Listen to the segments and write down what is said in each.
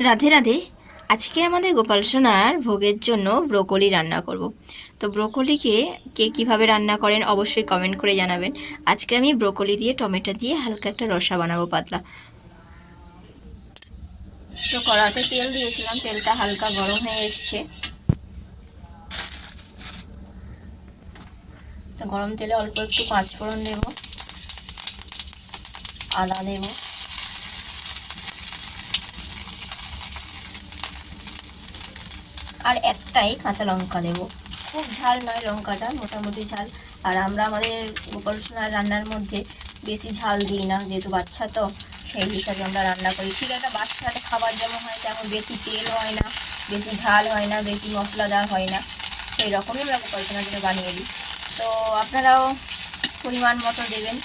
রাধে রাধে। আজকে আমাদের গোপাল সোনার ভোগের জন্য ব্রোকলি রান্না করব। তো ব্রোকলিকে কে কীভাবে রান্না করেন অবশ্যই কমেন্ট করে জানাবেন। আজকে আমি ব্রোকলি দিয়ে টমেটো দিয়ে হালকা একটা রসা বানাবো, পাতলা। তো কড়াতে তেল দিয়েছিলাম, তেলটা হালকা গরম হয়ে এসছে। তো গরম তেলে অল্প একটু পাঁচফোড়ন দেব, আদা দেব, আর একটাই কাঁচা লঙ্কা দেব। খুব ঝাল নয় লঙ্কাটা, মোটামুটি ঝাল। আর আমরা আমাদের গোপাল সোনার রান্নার মধ্যে বেশি ঝাল দিই না, যেহেতু বাচ্চা তো সেই হিসাবে আমরা রান্না করি। ঠিক একটা বাচ্চাদের খাবার যেমন হয় তেমন বেশি তেল হয় না, বেশি ঝাল হয় না, বেশি মশলাদার হয় না, সেই রকমই আমরা গোপাল সোনার জন্য বানিয়ে দিই। তো আপনারাও পরিমাণ মতো দেবেন।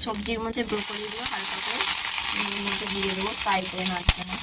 সবজির মধ্যে ব্রোকলিগুলো হালকা করে মধ্যে দিয়ে দেবো, ফ্রাই করে নাড়তে না।